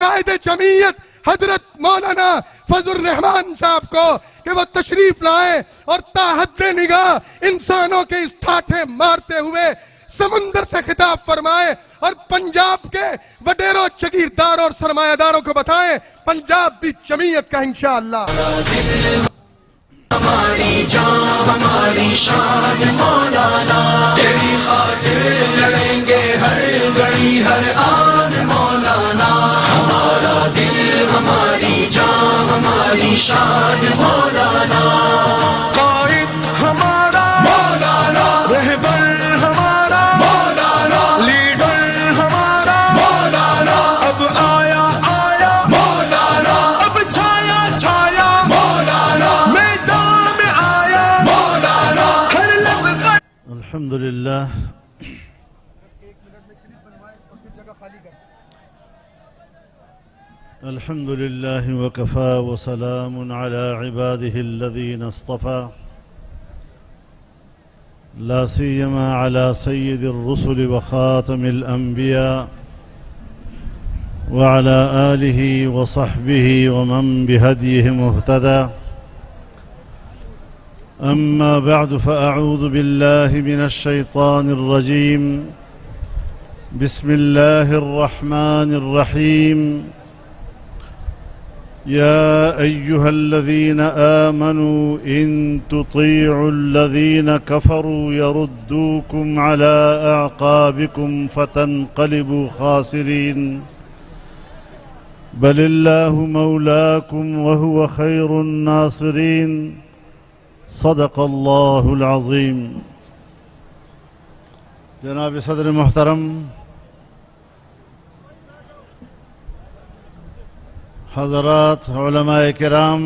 قائد جمعیت حضرت مولانا فضل الرحمان صاحب کو کہ وہ تشریف لائیں اور تاحد نگاہ انسانوں کے اس ٹھاٹھے مارتے ہوئے سمندر سے خطاب فرمائیں اور پنجاب کے وڈیروں جگیردار اور سرمایہ داروں کو بتائیں پنجاب بھی جمعیت کا انشاءاللہ. ہماری جان ہماری شان مولانا، تیری خاطر لڑیں گے ہر گھڑی ہر آن مولانا. ہمارا دل ہماری جان ہماری شان مولانا. قائد ہمارا مولانا، رہبر ہمارا مولانا، لیڈر ہمارا مولانا. اب آیا آیا مولانا، اب چھایا چھایا مولانا، میدان میں آیا مولانا. ہر لب پر الحمدللہ الحمد لله وكفى وسلام على عباده الذين اصطفى لا سيما على سيد الرسل وخاتم الأنبياء وعلى آله وصحبه ومن بهديه مهتدى. أما بعد فأعوذ بالله من الشيطان الرجيم. بسم الله الرحمن الرحيم. يا أيها الذين آمنوا إن تطيعوا الذين كفروا يردوكم على أعقابكم فتنقلبوا خاسرين بل الله مولاكم وهو خير الناصرين. صدق الله العظيم. جناب صدر محترم، حضرات علماء کرام،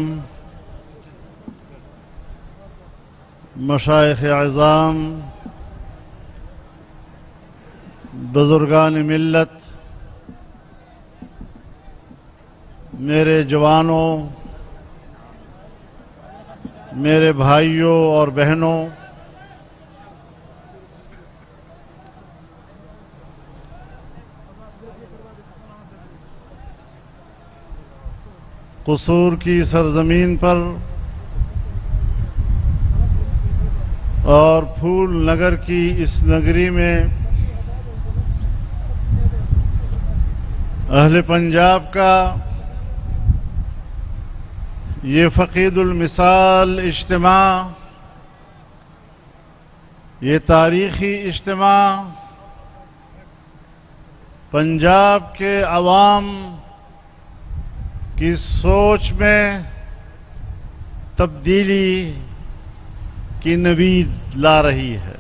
مشائخ اعظام، بزرگان ملت، میرے جوانوں، میرے بھائیوں اور بہنوں، قصور کی سرزمین پر اور پھول نگر کی اس نگری میں اہل پنجاب کا یہ فقید المثال اجتماع، یہ تاریخی اجتماع پنجاب کے عوام کی سوچ میں تبدیلی کی نوید لا رہی ہے.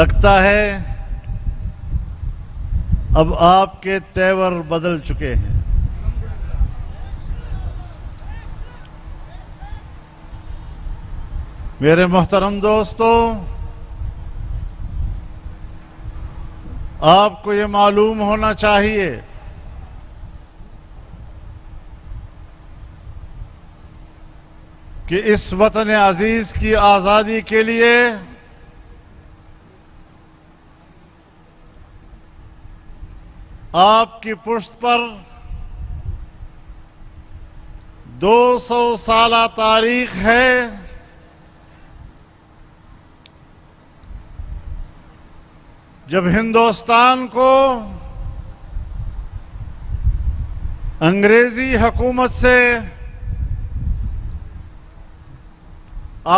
لگتا ہے اب آپ کے تیور بدل چکے ہیں. میرے محترم دوستو، آپ کو یہ معلوم ہونا چاہیے کہ اس وطن عزیز کی آزادی کے لیے آپ کی پشت پر 200 سالہ تاریخ ہے. جب ہندوستان کو انگریزی حکومت سے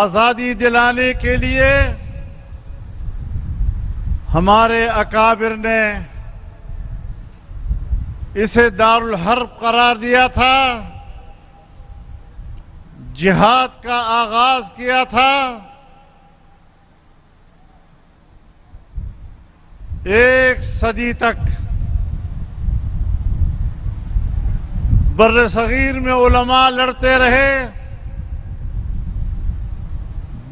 آزادی دلانے کے لیے ہمارے اکابر نے اسے دارالحرب قرار دیا تھا، جہاد کا آغاز کیا تھا، ایک صدی تک بر صغیر میں علماء لڑتے رہے،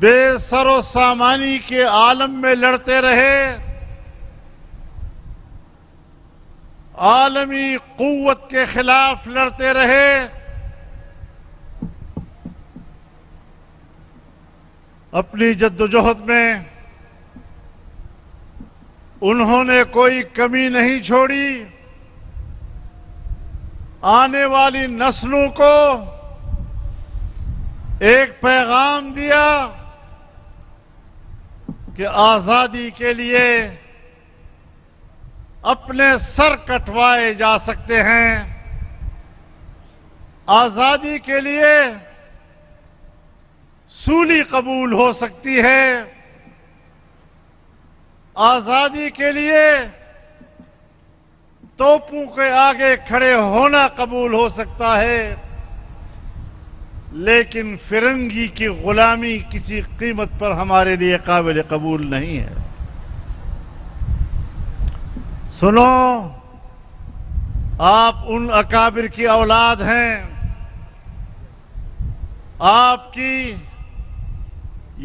بے سر و سامانی کے عالم میں لڑتے رہے، عالمی قوت کے خلاف لڑتے رہے. اپنی جد و جہد میں انہوں نے کوئی کمی نہیں چھوڑی، آنے والی نسلوں کو ایک پیغام دیا کہ آزادی کے لیے اپنے سر کٹوائے جا سکتے ہیں، آزادی کے لیے سولی قبول ہو سکتی ہے، آزادی کے لیے توپوں کے آگے کھڑے ہونا قبول ہو سکتا ہے، لیکن فرنگی کی غلامی کسی قیمت پر ہمارے لیے قابل قبول نہیں ہے۔ سنو، آپ ان اکابر کی اولاد ہیں، آپ کی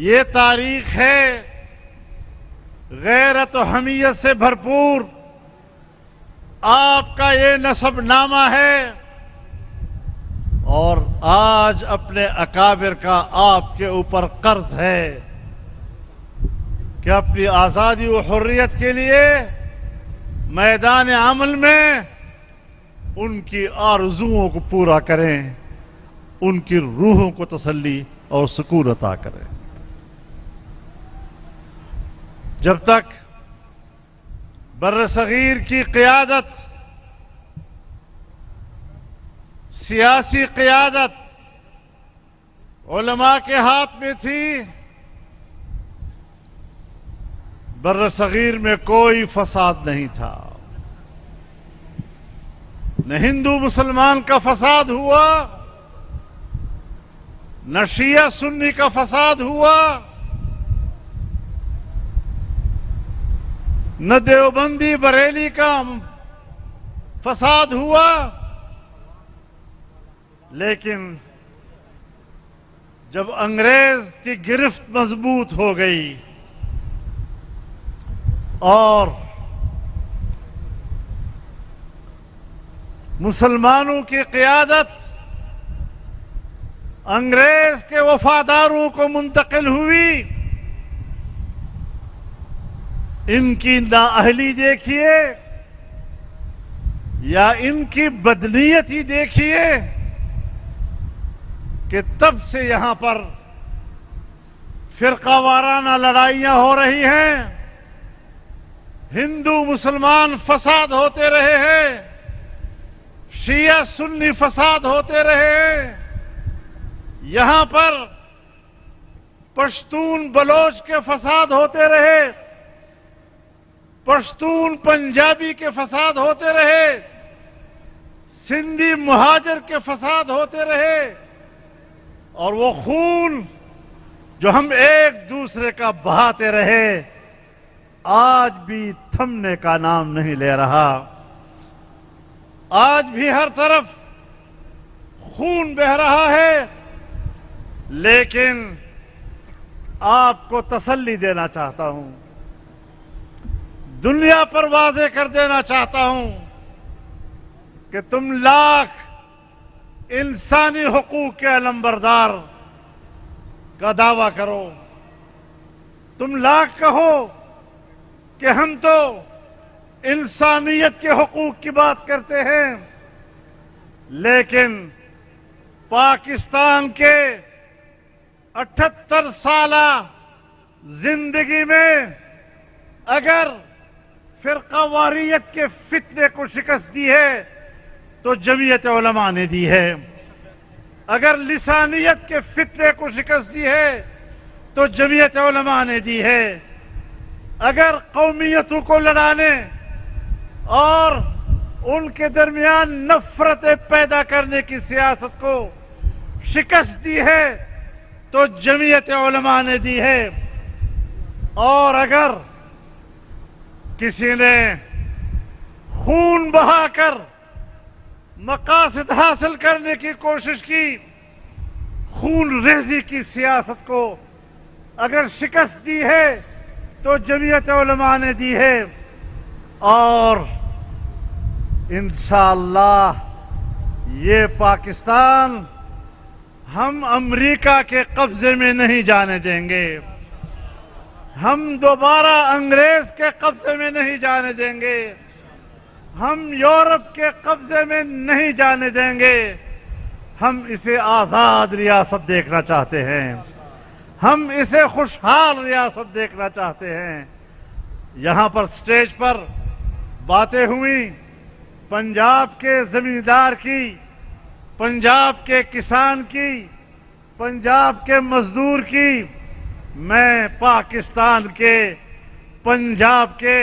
یہ تاریخ ہے غیرت و حمیت سے بھرپور، آپ کا یہ نسب نامہ ہے، اور آج اپنے اکابر کا آپ کے اوپر قرض ہے کہ اپنی آزادی و حریت کے لیے میدان عمل میں ان کی آرزوؤں کو پورا کریں، ان کی روحوں کو تسلی اور سکون عطا کریں۔ جب تک بر صغیر کی قیادت، سیاسی قیادت علماء کے ہاتھ میں تھی، بر صغیر میں کوئی فساد نہیں تھا، نہ ہندو مسلمان کا فساد ہوا، نہ شیعہ سنی کا فساد ہوا، نہ دیوبندی بریلی کا فساد ہوا، لیکن جب انگریز کی گرفت مضبوط ہو گئی اور مسلمانوں کی قیادت انگریز کے وفاداروں کو منتقل ہوئی، ان کی نااہلی دیکھیے یا ان کی بدنیتی دیکھیے کہ تب سے یہاں پر فرقہ وارانہ لڑائیاں ہو رہی ہیں، ہندو مسلمان فساد ہوتے رہے ہیں، شیعہ سنی فساد ہوتے رہے ہیں، یہاں پر پشتون بلوچ کے فساد ہوتے رہے، پشتون پنجابی کے فساد ہوتے رہے، سندھی مہاجر کے فساد ہوتے رہے، اور وہ خون جو ہم ایک دوسرے کا بہاتے رہے آج بھی تھمنے کا نام نہیں لے رہا، آج بھی ہر طرف خون بہہ رہا ہے، لیکن آپ کو تسلی دینا چاہتا ہوں، دنیا پر واضح کر دینا چاہتا ہوں کہ تم لاکھ انسانی حقوق کے علمبردار کا دعویٰ کرو، تم لاکھ کہو کہ ہم تو انسانیت کے حقوق کی بات کرتے ہیں، لیکن پاکستان کے 78 سالہ زندگی میں اگر فرقہ واریت کے فتنے کو شکست دی ہے تو جمعیت علماء نے دی ہے، اگر لسانیت کے فتنے کو شکست دی ہے تو جمعیت علماء نے دی ہے، اگر قومیتوں کو لڑانے اور ان کے درمیان نفرتیں پیدا کرنے کی سیاست کو شکست دی ہے تو جمعیت علماء نے دی ہے، اور اگر کسی نے خون بہا کر مقاصد حاصل کرنے کی کوشش کی، خون ریزی کی سیاست کو اگر شکست دی ہے تو جمعیت علماء نے دی ہے، اور انشاءاللہ یہ پاکستان ہم امریکہ کے قبضے میں نہیں جانے دیں گے، ہم دوبارہ انگریز کے قبضے میں نہیں جانے دیں گے، ہم یورپ کے قبضے میں نہیں جانے دیں گے، ہم اسے آزاد ریاست دیکھنا چاہتے ہیں، ہم اسے خوشحال ریاست دیکھنا چاہتے ہیں۔ یہاں پر سٹیج پر باتیں ہوئیں پنجاب کے زمیندار کی، پنجاب کے کسان کی، پنجاب کے مزدور کی۔ میں پاکستان کے پنجاب کے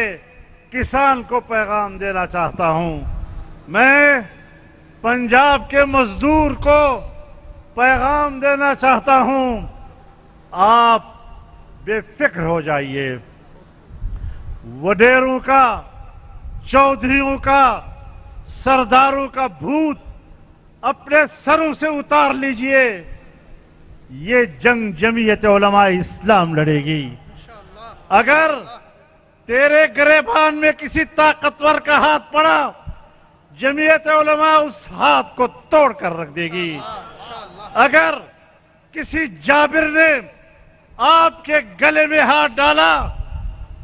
کسان کو پیغام دینا چاہتا ہوں، میں پنجاب کے مزدور کو پیغام دینا چاہتا ہوں، آپ بے فکر ہو جائیے، وڈیروں کا، چودھریوں کا، سرداروں کا بھوت اپنے سروں سے اتار لیجئے۔ یہ جنگ جمعیت علماء اسلام لڑے گی۔ اگر تیرے گریبان میں کسی طاقتور کا ہاتھ پڑا، جمعیت علماء اس ہاتھ کو توڑ کر رکھ دے گی۔ اگر کسی جابر نے آپ کے گلے میں ہاتھ ڈالا،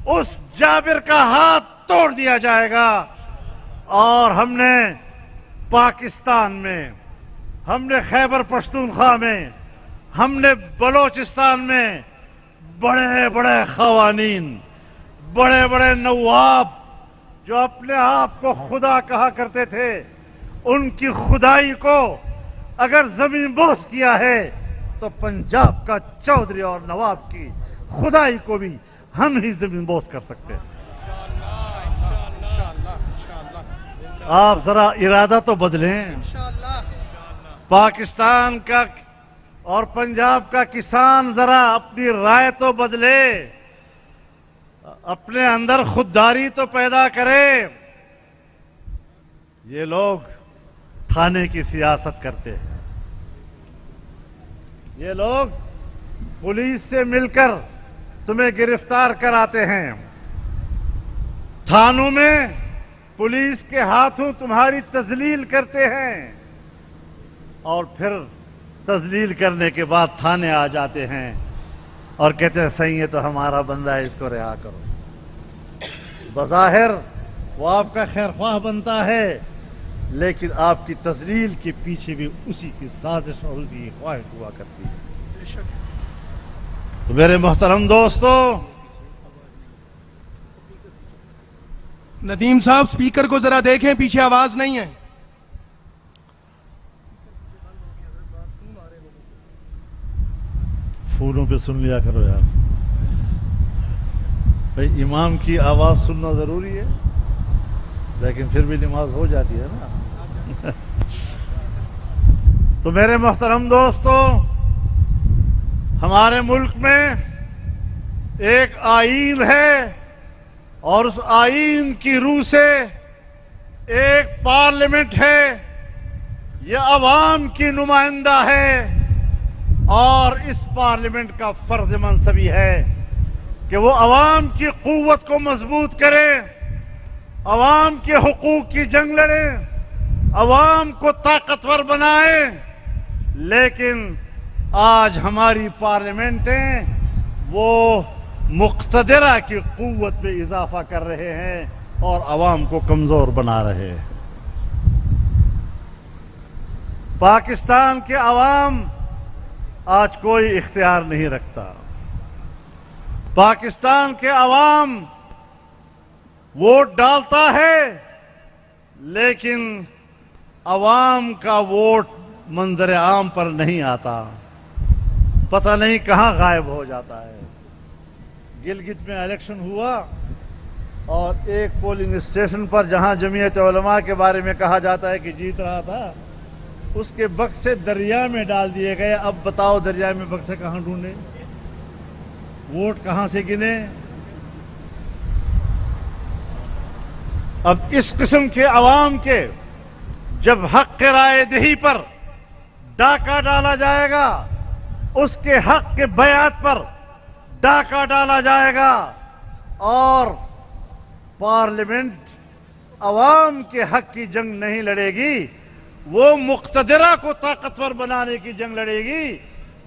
اس جابر کا ہاتھ توڑ دیا جائے گا۔ اور ہم نے پاکستان میں، ہم نے خیبر پختونخوا میں، ہم نے بلوچستان میں بڑے بڑے قوانین، بڑے بڑے نواب جو اپنے آپ کو خدا کہا کرتے تھے، ان کی خدائی کو اگر زمین بوس کیا ہے تو پنجاب کا چودھری اور نواب کی خدائی کو بھی ہم ہی زمین بوس کر سکتے ہیں۔ آپ ذرا ارادہ تو بدلیں۔ پاکستان کا اور پنجاب کا کسان ذرا اپنی رائے تو بدلے، اپنے اندر خودداری تو پیدا کرے۔ یہ لوگ تھانے کی سیاست کرتے ہیں، یہ لوگ پولیس سے مل کر تمہیں گرفتار کراتے ہیں، تھانوں میں پولیس کے ہاتھوں تمہاری تذلیل کرتے ہیں، اور پھر تذلیل کرنے کے بعد تھانے آ جاتے ہیں اور کہتے ہیں صحیح ہے تو ہمارا بندہ ہے، اس کو رہا کرو۔ بظاہر وہ آپ کا خیر خواہ بنتا ہے، لیکن آپ کی تذلیل کے پیچھے بھی اسی کی سازش اور اسی کی خواہش ہوا کرتی ہے۔ تو میرے محترم دوستو، ندیم صاحب سپیکر کو ذرا دیکھیں، پیچھے آواز نہیں ہے۔ پھولوں پہ سن لیا کرو یار، بھائی امام کی آواز سننا ضروری ہے، لیکن پھر بھی نماز ہو جاتی ہے نا۔ تو میرے محترم دوستو، ہمارے ملک میں ایک آئین ہے، اور اس آئین کی روح سے ایک پارلیمنٹ ہے، یہ عوام کی نمائندہ ہے، اور اس پارلیمنٹ کا فرض منصبی ہے کہ وہ عوام کی قوت کو مضبوط کرے، عوام کے حقوق کی جنگ لڑے، عوام کو طاقتور بنائے۔ لیکن آج ہماری پارلیمنٹیں وہ مقتدرہ کی قوت میں اضافہ کر رہے ہیں اور عوام کو کمزور بنا رہے ہیں۔ پاکستان کے عوام آج کوئی اختیار نہیں رکھتا۔ پاکستان کے عوام ووٹ ڈالتا ہے، لیکن عوام کا ووٹ منظر عام پر نہیں آتا، پتہ نہیں کہاں غائب ہو جاتا ہے۔ گلگت میں الیکشن ہوا اور ایک پولنگ اسٹیشن پر جہاں جمعیت علماء کے بارے میں کہا جاتا ہے کہ جیت رہا تھا، اس کے بکسے دریا میں ڈال دیے گئے۔ اب بتاؤ دریا میں بکسے کہاں ڈھونڈے، ووٹ کہاں سے گنے؟ اب اس قسم کے عوام کے جب حق رائے دہی پر ڈاکہ ڈالا جائے گا، اس کے حق کے بیعت پر ڈاکہ ڈالا جائے گا، اور پارلیمنٹ عوام کے حق کی جنگ نہیں لڑے گی، وہ مقتدرہ کو طاقتور بنانے کی جنگ لڑے گی،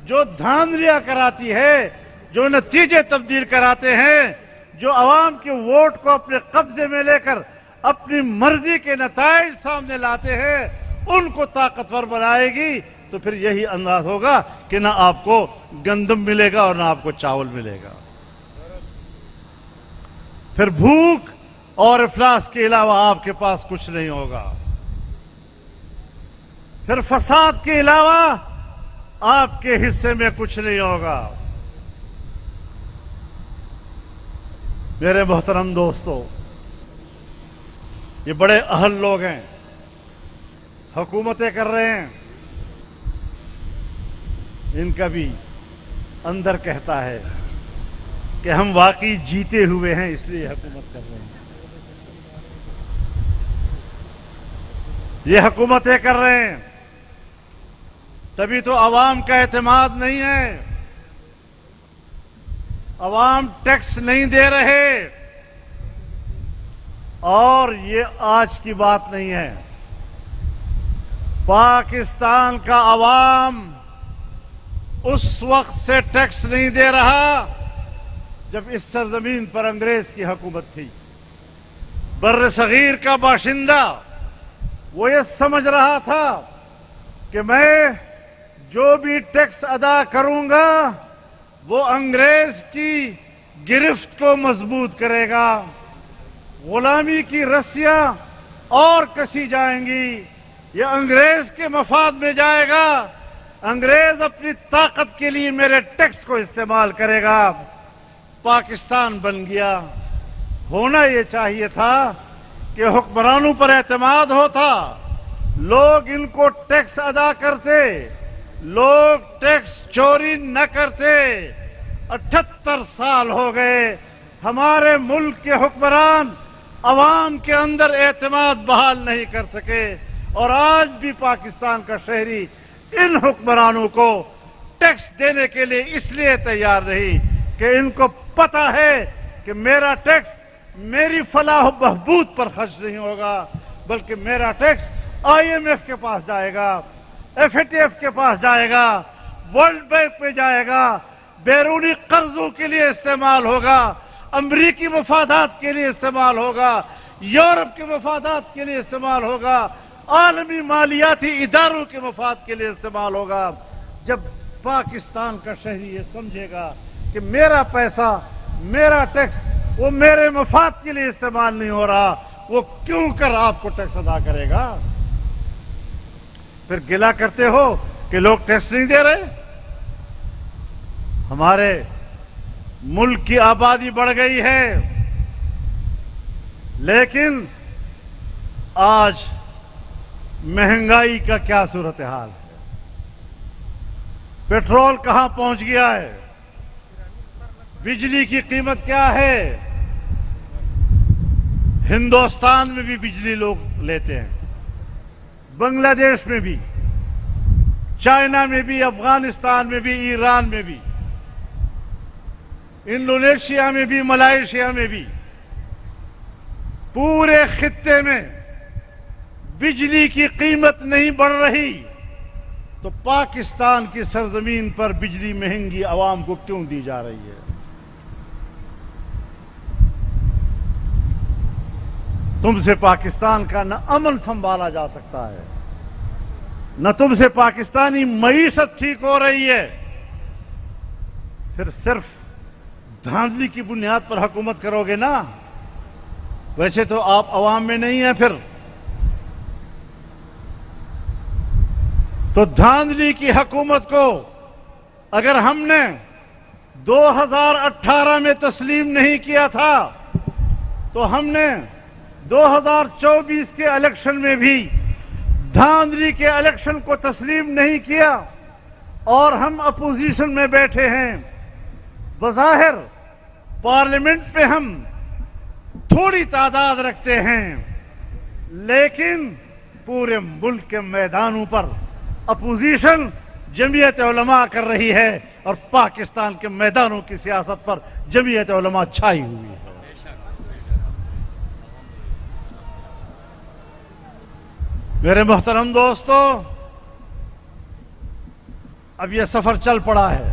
جو دھاندلیاں کراتی ہے، جو نتیجے تبدیل کراتے ہیں، جو عوام کے ووٹ کو اپنے قبضے میں لے کر اپنی مرضی کے نتائج سامنے لاتے ہیں، ان کو طاقتور بنائے گی، تو پھر یہی انداز ہوگا کہ نہ آپ کو گندم ملے گا اور نہ آپ کو چاول ملے گا. پھر بھوک اور افلاس کے علاوہ آپ کے پاس کچھ نہیں ہوگا. پھر فساد کے علاوہ آپ کے حصے میں کچھ نہیں ہوگا. میرے محترم دوستو، یہ بڑے اہل لوگ ہیں، حکومتیں کر رہے ہیں. ان کا بھی اندر کہتا ہے کہ ہم واقعی جیتے ہوئے ہیں، اس لیے حکومت کر رہے ہیں. یہ حکومتیں کر رہے ہیں، تبھی تو عوام کا اعتماد نہیں ہے. عوام ٹیکس نہیں دے رہے. اور یہ آج کی بات نہیں ہے. پاکستان کا عوام اس وقت سے ٹیکس نہیں دے رہا جب اس سرزمین پر انگریز کی حکومت تھی. بر صغیر کا باشندہ وہ یہ سمجھ رہا تھا کہ میں جو بھی ٹیکس ادا کروں گا وہ انگریز کی گرفت کو مضبوط کرے گا، غلامی کی رسیاں اور کسی جائیں گی، یہ انگریز کے مفاد میں جائے گا، انگریز اپنی طاقت کے لیے میرے ٹیکس کو استعمال کرے گا. پاکستان بن گیا. ہونا یہ چاہیے تھا کہ حکمرانوں پر اعتماد ہوتا، لوگ ان کو ٹیکس ادا کرتے، لوگ ٹیکس چوری نہ کرتے. 78 سال ہو گئے ہمارے ملک کے حکمران عوام کے اندر اعتماد بحال نہیں کر سکے، اور آج بھی پاکستان کا شہری ان حکمرانوں کو ٹیکس دینے کے لیے اس لیے تیار نہیں کہ ان کو پتہ ہے کہ میرا ٹیکس میری فلاح و بہبود پر خرچ نہیں ہوگا، بلکہ میرا ٹیکس IMF کے پاس جائے گا، FATF کے پاس جائے گا، ورلڈ بینک پہ جائے گا، بیرونی قرضوں کے لیے استعمال ہوگا، امریکی مفادات کے لیے استعمال ہوگا، یورپ کے مفادات کے لیے استعمال ہوگا، عالمی مالیاتی اداروں کے مفاد کے لیے استعمال ہوگا. جب پاکستان کا شہری یہ سمجھے گا کہ میرا پیسہ، میرا ٹیکس وہ میرے مفاد کے لیے استعمال نہیں ہو رہا، وہ کیوں کر آپ کو ٹیکس ادا کرے گا؟ پھر گلہ کرتے ہو کہ لوگ ٹیکس نہیں دے رہے. ہمارے ملک کی آبادی بڑھ گئی ہے، لیکن آج مہنگائی کا کیا صورتحال ہے؟ پیٹرول کہاں پہنچ گیا ہے؟ بجلی کی قیمت کیا ہے؟ ہندوستان میں بھی بجلی لوگ لیتے ہیں، بنگلہ دیش میں بھی، چائنا میں بھی، افغانستان میں بھی، ایران میں بھی، انڈونیشیا میں بھی، ملائیشیا میں بھی. پورے خطے میں بجلی کی قیمت نہیں بڑھ رہی، تو پاکستان کی سرزمین پر بجلی مہنگی عوام کو کیوں دی جا رہی ہے؟ تم سے پاکستان کا نہ امن سنبھالا جا سکتا ہے، نہ تم سے پاکستانی معیشت ٹھیک ہو رہی ہے. پھر صرف دھاندلی کی بنیاد پر حکومت کرو گے نا؟ ویسے تو آپ عوام میں نہیں ہیں. پھر تو دھاندلی کی حکومت کو اگر ہم نے 2018 میں تسلیم نہیں کیا تھا تو ہم نے 2024 کے الیکشن میں بھی دھاندلی کے الیکشن کو تسلیم نہیں کیا، اور ہم اپوزیشن میں بیٹھے ہیں. بظاہر پارلیمنٹ پہ ہم تھوڑی تعداد رکھتے ہیں، لیکن پورے ملک کے میدانوں پر اپوزیشن جمعیت علماء کر رہی ہے، اور پاکستان کے میدانوں کی سیاست پر جمعیت علماء چھائی ہوئی ہے. میرے محترم دوستو، اب یہ سفر چل پڑا ہے.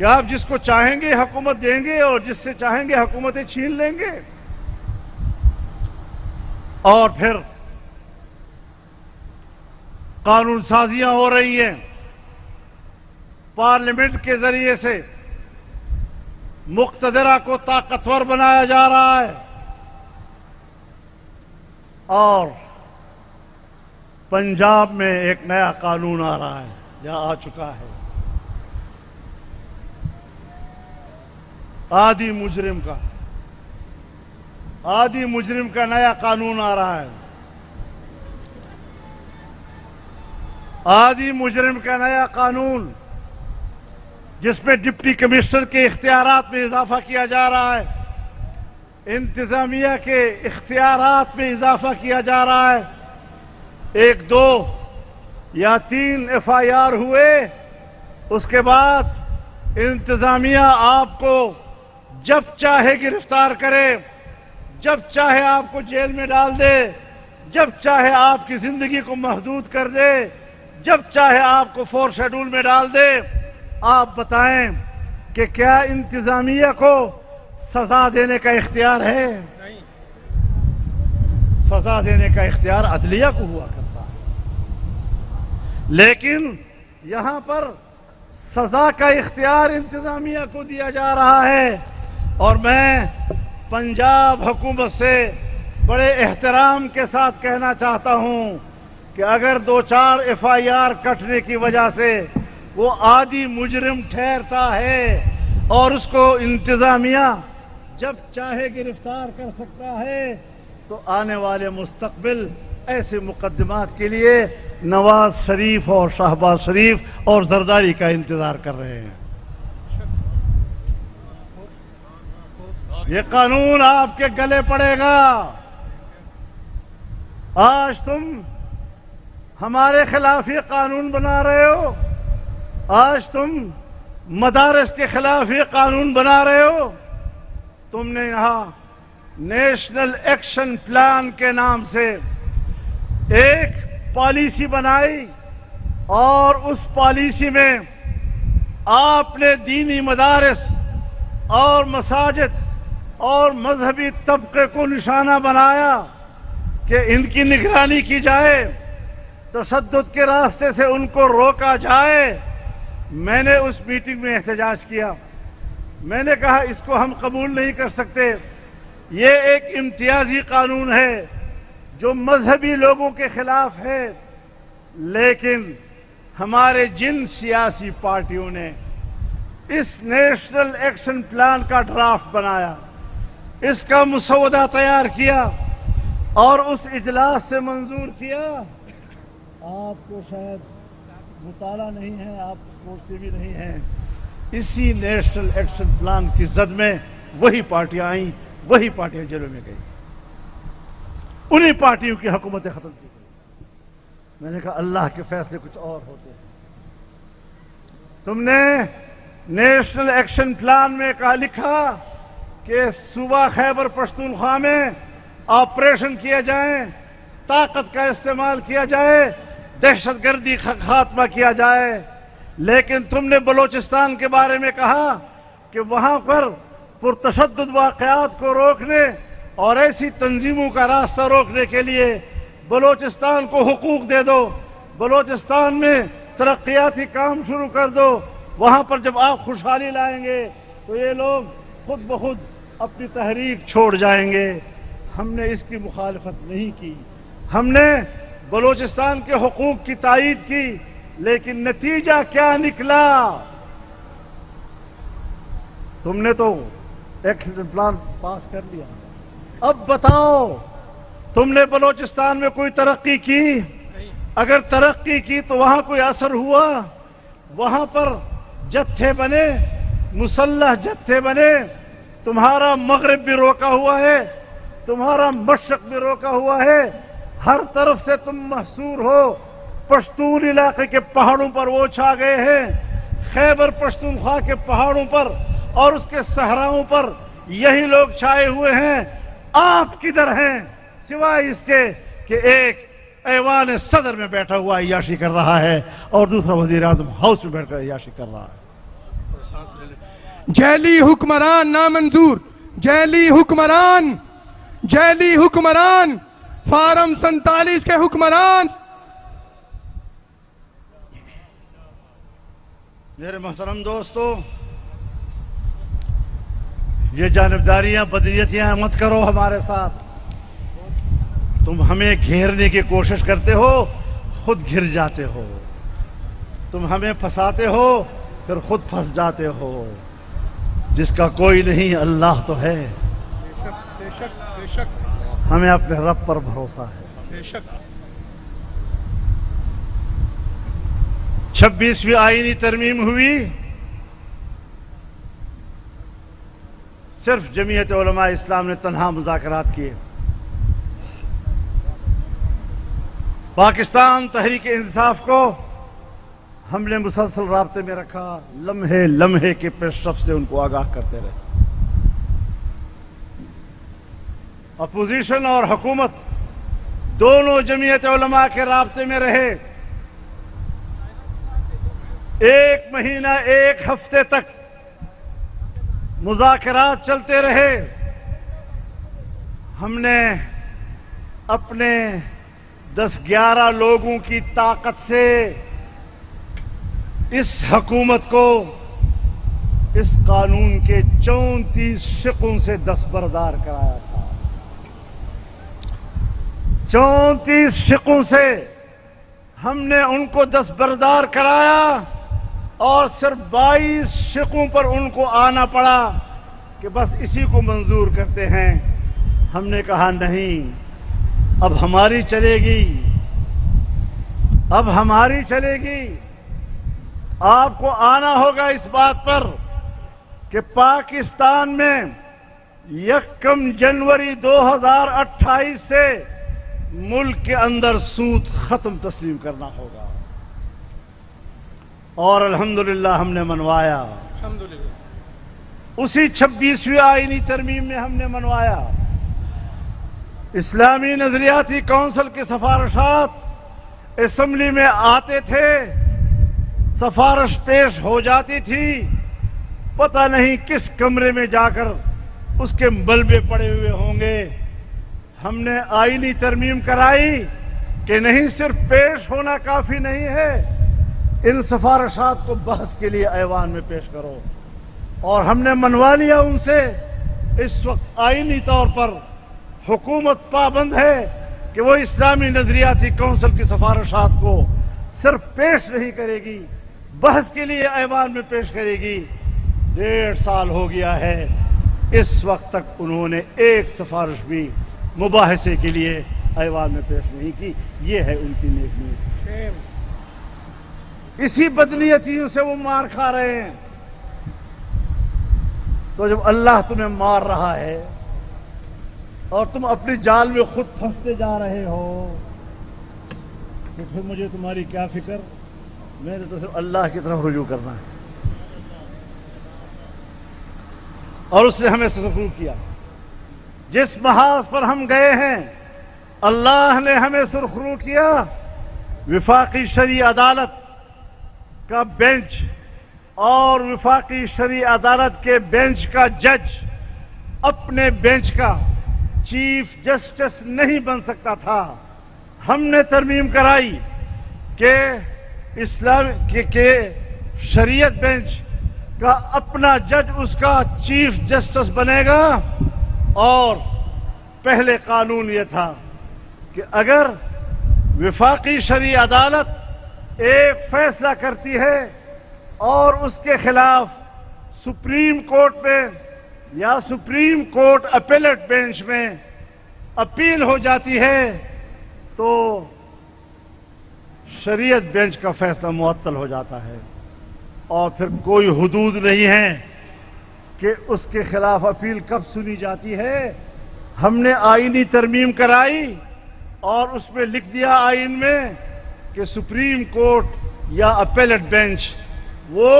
کہ آپ جس کو چاہیں گے حکومت دیں گے اور جس سے چاہیں گے حکومتیں چھین لیں گے. اور پھر قانون سازیاں ہو رہی ہیں، پارلیمنٹ کے ذریعے سے مقتدرہ کو طاقتور بنایا جا رہا ہے. اور پنجاب میں ایک نیا قانون آ رہا ہے یا آ چکا ہے، عادی مجرم کا نیا قانون آ رہا ہے. عادی مجرم کا نیا قانون جس میں ڈپٹی کمشنر کے اختیارات میں اضافہ کیا جا رہا ہے، انتظامیہ کے اختیارات میں اضافہ کیا جا رہا ہے. 1 2 یا 3 FIR ہوئے، اس کے بعد انتظامیہ آپ کو جب چاہے گرفتار کرے، جب چاہے آپ کو جیل میں ڈال دے، جب چاہے آپ کی زندگی کو محدود کر دے، جب چاہے آپ کو 4 شیڈول میں ڈال دے. آپ بتائیں کہ کیا انتظامیہ کو سزا دینے کا اختیار ہے؟ سزا دینے کا اختیار عدلیہ کو ہوا کرتا ہے، لیکن یہاں پر سزا کا اختیار انتظامیہ کو دیا جا رہا ہے. اور میں پنجاب حکومت سے بڑے احترام کے ساتھ کہنا چاہتا ہوں کہ اگر 2-4 FIR کٹنے کی وجہ سے وہ عادی مجرم ٹھہرتا ہے اور اس کو انتظامیہ جب چاہے گرفتار کر سکتا ہے، تو آنے والے مستقبل ایسے مقدمات کے لیے نواز شریف اور شہباز شریف اور زرداری کا انتظار کر رہے ہیں. یہ قانون آپ کے گلے پڑے گا. آج تم ہمارے خلاف یہ قانون بنا رہے ہو، آج تم مدارس کے خلاف یہ قانون بنا رہے ہو. تم نے یہاں نیشنل ایکشن پلان کے نام سے ایک پالیسی بنائی اور اس پالیسی میں آپ نے دینی مدارس اور مساجد اور مذہبی طبقے کو نشانہ بنایا کہ ان کی نگرانی کی جائے، تشدد کے راستے سے ان کو روکا جائے. میں نے اس میٹنگ میں احتجاج کیا، میں نے کہا اس کو ہم قبول نہیں کر سکتے. یہ ایک امتیازی قانون ہے جو مذہبی لوگوں کے خلاف ہے، لیکن ہمارے جن سیاسی پارٹیوں نے اس نیشنل ایکشن پلان کا ڈرافٹ بنایا، اس کا مسودہ تیار کیا اور اس اجلاس سے منظور کیا، آپ کو شاید مطالعہ نہیں ہے، آپ سوچتے بھی نہیں ہیں. اسی نیشنل ایکشن پلان کی زد میں وہی پارٹیاں آئیں، وہی پارٹیاں جیلوں میں گئی، انہی پارٹیوں کی حکومتیں ختم کی گئی. میں نے کہا اللہ کے فیصلے کچھ اور ہوتے ہیں. تم نے نیشنل ایکشن پلان میں لکھا کہ صوبہ خیبر پختونخوا میں آپریشن کیا جائیں، طاقت کا استعمال کیا جائے، دہشت گردی کا خاتمہ کیا جائے. لیکن تم نے بلوچستان کے بارے میں کہا کہ وہاں پر پرتشدد واقعات کو روکنے اور ایسی تنظیموں کا راستہ روکنے کے لیے بلوچستان کو حقوق دے دو، بلوچستان میں ترقیاتی کام شروع کر دو. وہاں پر جب آپ خوشحالی لائیں گے تو یہ لوگ خود بخود اپنی تحریک چھوڑ جائیں گے. ہم نے اس کی مخالفت نہیں کی، ہم نے بلوچستان کے حقوق کی تائید کی، لیکن نتیجہ کیا نکلا؟ تم نے تو ایکشن پلان پاس کر لیا. اب بتاؤ تم نے بلوچستان میں کوئی ترقی کی؟ اگر ترقی کی تو وہاں کوئی اثر ہوا؟ وہاں پر جتھے بنے، مسلح جتھے بنے. تمہارا مغرب بھی روکا ہوا ہے، تمہارا مشرق بھی روکا ہوا ہے، ہر طرف سے تم محصور ہو. پشتون علاقے کے پہاڑوں پر وہ چھا گئے ہیں، خیبر پختونخوا کے پہاڑوں پر اور اس کے صحراؤں پر یہی لوگ چھائے ہوئے ہیں. آپ کدھر ہیں سوائے اس کے کہ ایک ایوان صدر میں بیٹھا ہوا عیاشی کر رہا ہے اور دوسرا وزیر اعظم ہاؤس میں بیٹھ کر عیاشی کر رہا ہے. جیلی حکمران نامنظور، جیلی حکمران فارم 47 کے حکمران. میرے محترم دوستو، یہ جانبداریاں بدنیتیاں مت کرو ہمارے ساتھ. تم ہمیں گھیرنے کی کوشش کرتے ہو، خود گھر جاتے ہو. تم ہمیں پھنساتے ہو، پھر خود پھنس جاتے ہو. جس کا کوئی نہیں اللہ تو ہے. ہمیں اپنے رب پر بھروسہ ہے. 26ویں آئینی ترمیم ہوئی، صرف جمعیت علماء اسلام نے تنہا مذاکرات کیے. پاکستان تحریک انصاف کو ہم نے مسلسل رابطے میں رکھا، لمحے لمحے کے پیش رفت سے ان کو آگاہ کرتے رہے. اپوزیشن اور حکومت دونوں جمعیت علماء کے رابطے میں رہے. 1 مہینہ 1 ہفتے تک مذاکرات چلتے رہے. ہم نے اپنے 10-11 لوگوں کی طاقت سے اس حکومت کو اس قانون کے 34 شقوں سے دستبردار کرایا تھا. 34 شقوں سے ہم نے ان کو دستبردار کرایا اور صرف 22 شقوں پر ان کو آنا پڑا کہ بس اسی کو منظور کرتے ہیں. ہم نے کہا نہیں، اب ہماری چلے گی، اب ہماری چلے گی. آپ کو آنا ہوگا اس بات پر کہ پاکستان میں 1 جنوری 2028 سے ملک کے اندر سود ختم تسلیم کرنا ہوگا. اور الحمدللہ ہم نے منوایا. اسی 26ویں آئینی ترمیم میں ہم نے منوایا. اسلامی نظریاتی کونسل کی سفارشات اسمبلی میں آتے تھے، سفارش پیش ہو جاتی تھی، پتہ نہیں کس کمرے میں جا کر اس کے ملبے پڑے ہوئے ہوں گے. ہم نے آئینی ترمیم کرائی کہ نہیں، صرف پیش ہونا کافی نہیں ہے، ان سفارشات کو بحث کے لیے ایوان میں پیش کرو. اور ہم نے منوا لیا ان سے. اس وقت آئینی طور پر حکومت پابند ہے کہ وہ اسلامی نظریاتی کونسل کی سفارشات کو صرف پیش نہیں کرے گی، بحث کے لیے ایوان میں پیش کرے گی. 1.5 سال ہو گیا ہے، اس وقت تک انہوں نے ایک سفارش بھی مباحثے کے لیے ایوان میں پیش نہیں کی. یہ ہے ان کی نیک نیت. اسی بدنیتیوں سے وہ مار کھا رہے ہیں. تو جب اللہ تمہیں مار رہا ہے اور تم اپنی جال میں خود پھنستے جا رہے ہو تو پھر مجھے تمہاری کیا فکر. میں نے تو صرف اللہ کی طرف رجوع کرنا ہے. اور اس نے ہمیں سرخرو کیا. جس محاذ پر ہم گئے ہیں اللہ نے ہمیں سرخرو کیا. وفاقی شرعی عدالت کا بینچ اور وفاقی شرعی عدالت کے بینچ کا جج اپنے بینچ کا چیف جسٹس نہیں بن سکتا تھا. ہم نے ترمیم کرائی کہ شریعت بینچ کا اپنا جج اس کا چیف جسٹس بنے گا. اور پہلے قانون یہ تھا کہ اگر وفاقی شرعی عدالت ایک فیصلہ کرتی ہے اور اس کے خلاف سپریم کورٹ میں یا سپریم کورٹ اپیلیٹ بینچ میں اپیل ہو جاتی ہے تو شریعت بینچ کا فیصلہ معطل ہو جاتا ہے اور پھر کوئی حدود نہیں ہے کہ اس کے خلاف اپیل کب سنی جاتی ہے. ہم نے آئینی ترمیم کرائی اور اس میں لکھ دیا آئین میں کہ سپریم کورٹ یا اپیلیٹ بینچ وہ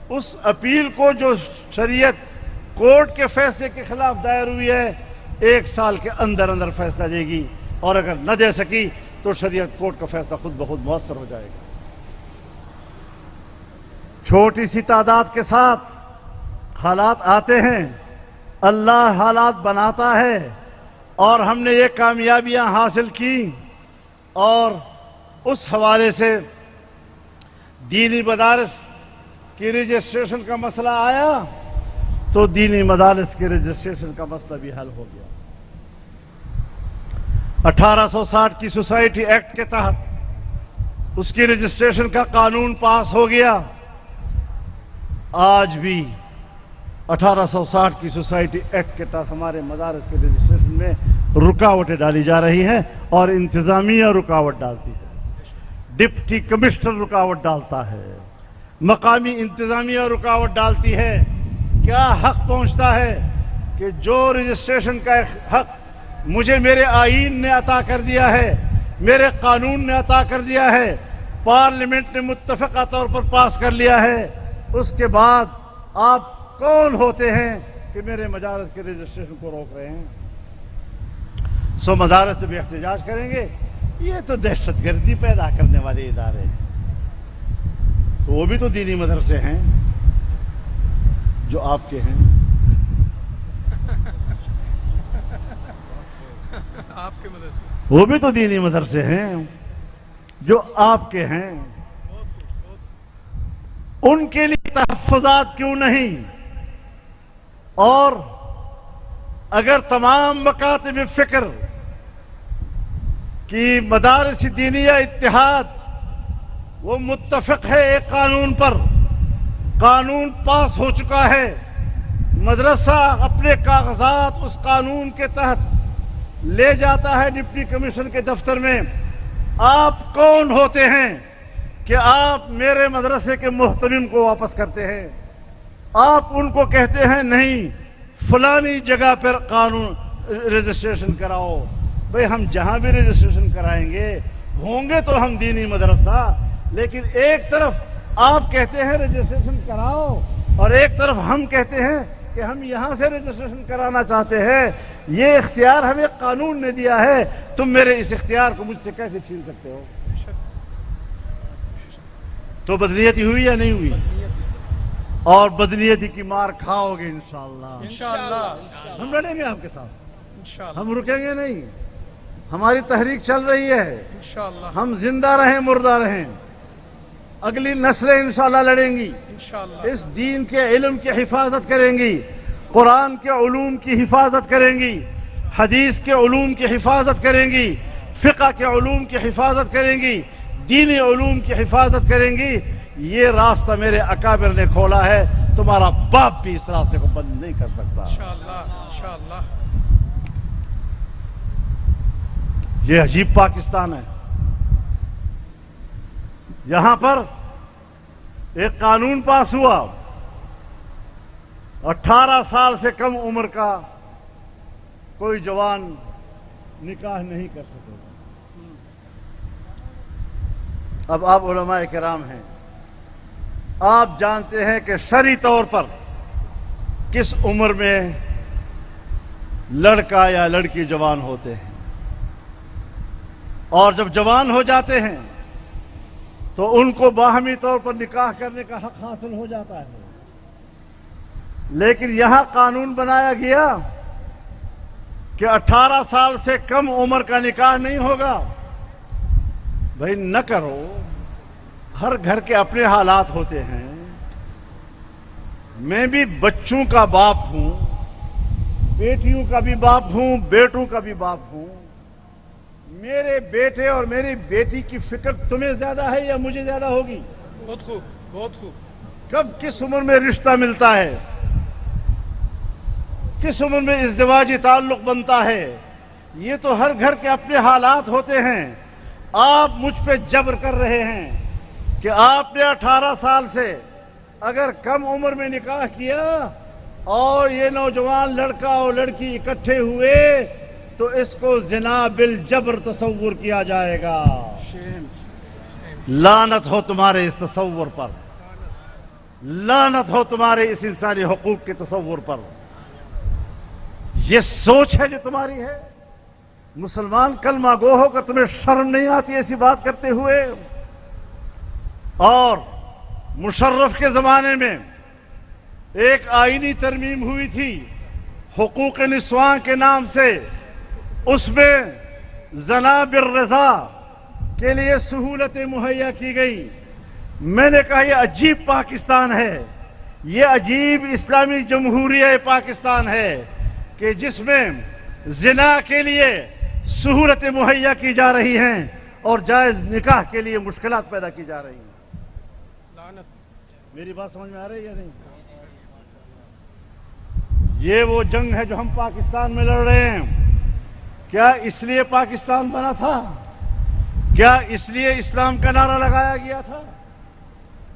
اس اپیل کو جو شریعت کورٹ کے فیصلے کے خلاف دائر ہوئی ہے 1 سال کے اندر اندر فیصلہ دے گی. اور اگر نہ دے سکی تو شریعت کورٹ کا فیصلہ خود بخود مؤثر ہو جائے گا. چھوٹی سی تعداد کے ساتھ حالات آتے ہیں، اللہ حالات بناتا ہے، اور ہم نے یہ کامیابیاں حاصل کی، اور اس حوالے سے دینی مدارس کی رجسٹریشن کا مسئلہ آیا تو دینی مدارس کے رجسٹریشن کا مسئلہ بھی حل ہو گیا۔ 1860 کی سوسائٹی ایکٹ کے تحت اس کی رجسٹریشن کا قانون پاس ہو گیا۔ آج بھی 1860 کی سوسائٹی ایکٹ کے تحت ہمارے مدارس کے رجسٹریشن میں رکاوٹیں ڈالی جا رہی ہیں، اور انتظامیہ رکاوٹ ڈالتی ہے، ڈپٹی کمشنر رکاوٹ ڈالتا ہے، مقامی انتظامیہ رکاوٹ ڈالتی ہے۔ کیا حق پہنچتا ہے کہ جو رجسٹریشن کا حق مجھے میرے آئین نے عطا کر دیا ہے، میرے قانون نے عطا کر دیا ہے، پارلیمنٹ نے متفقہ طور پر پاس کر لیا ہے، اس کے بعد آپ کون ہوتے ہیں کہ میرے مدارس کے رجسٹریشن کو روک رہے ہیں؟ سو مدارس تو بھی احتجاج کریں گے، یہ تو دہشت گردی پیدا کرنے والے ادارے ہیں۔ تو وہ بھی تو دینی مدرسے ہیں جو آپ کے ہیں۔ آپ کے مدرسے وہ بھی تو دینی مدرسے ہیں جو آپ کے ہیں۔ ان کے لیے تحفظات کیوں نہیں؟ اور اگر تمام مکاتب فکر کی مدارس دینیہ اتحاد وہ متفق ہے ایک قانون پر، قانون پاس ہو چکا ہے، مدرسہ اپنے کاغذات اس قانون کے تحت لے جاتا ہے ڈپٹی کمیشن کے دفتر میں، آپ کون ہوتے ہیں کہ آپ میرے مدرسے کے محتمم کو واپس کرتے ہیں؟ آپ ان کو کہتے ہیں نہیں فلانی جگہ پر قانون رجسٹریشن کراؤ۔ بھئی ہم جہاں بھی رجسٹریشن کرائیں گے ہوں گے تو ہم دینی مدرسہ، لیکن ایک طرف آپ کہتے ہیں رجسٹریشن کراؤ اور ایک طرف ہم کہتے ہیں کہ ہم یہاں سے رجسٹریشن کرانا چاہتے ہیں۔ یہ اختیار ہمیں قانون نے دیا ہے، تم میرے اس اختیار کو مجھ سے کیسے چھین سکتے ہو؟ تو بدنیتی ہوئی یا نہیں ہوئی؟ اور بدنیتی کی مار کھاؤ گے انشاءاللہ۔ انشاءاللہ ہم لڑیں گے آپ کے ساتھ، انشاءاللہ ہم رکیں گے نہیں، ہماری تحریک چل رہی ہے، انشاءاللہ ہم زندہ رہیں مردہ رہیں، اگلی نسلیں انشاءاللہ لڑیں گی، انشاءاللہ اس دین کے علم کی حفاظت کریں گی، قرآن کے علوم کی حفاظت کریں گی، حدیث کے علوم کی حفاظت کریں گی، فقہ کے علوم کی حفاظت کریں گی، دینی علوم کی حفاظت کریں گی۔ یہ راستہ میرے اکابر نے کھولا ہے، تمہارا باپ بھی اس راستے کو بند نہیں کر سکتا۔ انشاءاللہ انشاءاللہ یہ عجیب پاکستان ہے، یہاں پر ایک قانون پاس ہوا، 18 سال سے کم عمر کا کوئی جوان نکاح نہیں کر سکے۔ اب آپ علماء کرام ہیں، آپ جانتے ہیں کہ شرعی طور پر کس عمر میں لڑکا یا لڑکی جوان ہوتے ہیں، اور جب جوان ہو جاتے ہیں تو ان کو باہمی طور پر نکاح کرنے کا حق حاصل ہو جاتا ہے۔ لیکن یہاں قانون بنایا گیا کہ 18 سال سے کم عمر کا نکاح نہیں ہوگا۔ بھائی نہ کرو، ہر گھر کے اپنے حالات ہوتے ہیں، میں بھی بچوں کا باپ ہوں، بیٹیوں کا بھی باپ ہوں، بیٹوں کا بھی باپ ہوں۔ میرے بیٹے اور میری بیٹی کی فکر تمہیں زیادہ ہے یا مجھے زیادہ ہوگی؟ بہت خوب بہت خوب۔ کب کس عمر میں رشتہ ملتا ہے، کس عمر میں ازدواجی تعلق بنتا ہے، یہ تو ہر گھر کے اپنے حالات ہوتے ہیں۔ آپ مجھ پہ جبر کر رہے ہیں کہ آپ نے 18 سال سے اگر کم عمر میں نکاح کیا اور یہ نوجوان لڑکا اور لڑکی اکٹھے ہوئے تو اس کو زنا بالجبر تصور کیا جائے گا۔ لعنت ہو تمہارے اس تصور پر، لعنت ہو تمہارے اس انسانی حقوق کے تصور پر۔ یہ سوچ ہے جو تمہاری ہے؟ مسلمان کلمہ گو ہو کر تمہیں شرم نہیں آتی ایسی بات کرتے ہوئے؟ اور مشرف کے زمانے میں ایک آئینی ترمیم ہوئی تھی حقوق نسواں کے نام سے. اس میں زنا بالرضا کے لیے سہولتیں مہیا کی گئی. میں نے کہا یہ عجیب پاکستان ہے, یہ عجیب اسلامی جمہوریہ پاکستان ہے کہ جس میں زنا کے لیے سہولتیں مہیا کی جا رہی ہیں اور جائز نکاح کے لیے مشکلات پیدا کی جا رہی ہیں. میری بات سمجھ میں آ رہی ہے یا نہیں؟ یہ وہ جنگ ہے جو ہم پاکستان میں لڑ رہے ہیں. کیا اس لیے پاکستان بنا تھا؟ کیا اس لیے اسلام کا نعرہ لگایا گیا تھا؟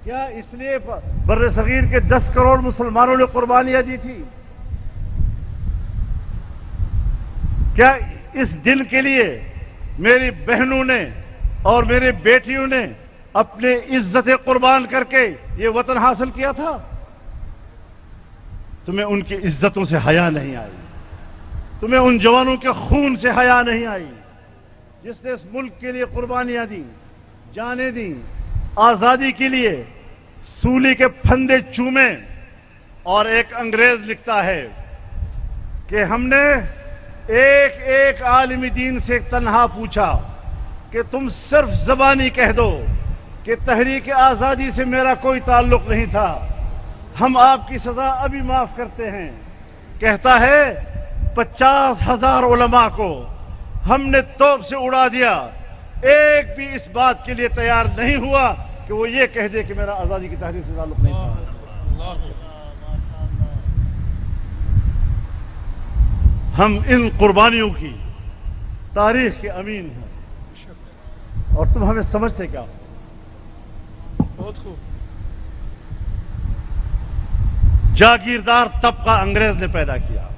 کیا اس لیے بر صغیر کے 10 کروڑ مسلمانوں نے قربانیاں دی تھی؟ کیا اس دن کے لیے میری بہنوں نے اور میرے بیٹیوں نے اپنے عزت قربان کر کے یہ وطن حاصل کیا تھا؟ تمہیں ان کی عزتوں سے حیا نہیں آئی, تمہیں ان جوانوں کے خون سے حیا نہیں آئی جس نے اس ملک کے لیے قربانیاں دی, جانیں دی, آزادی کے لیے سولی کے پھندے چومے. اور ایک انگریز لکھتا ہے کہ ہم نے ایک ایک عالم دین سے تنہا پوچھا کہ تم صرف زبانی کہہ دو کہ تحریک آزادی سے میرا کوئی تعلق نہیں تھا, ہم آپ کی سزا ابھی معاف کرتے ہیں. کہتا ہے 50,000 علماء کو ہم نے توپ سے اڑا دیا, ایک بھی اس بات کے لیے تیار نہیں ہوا کہ وہ یہ کہہ دے کہ میرا آزادی کی تحریک سے تعلق نہیں تھا. ہم ان قربانیوں کی تاریخ کے امین ہیں اور تم ہمیں سمجھتے کیا ہو؟ بہت خوب. جاگیردار طبقہ انگریز نے پیدا کیا,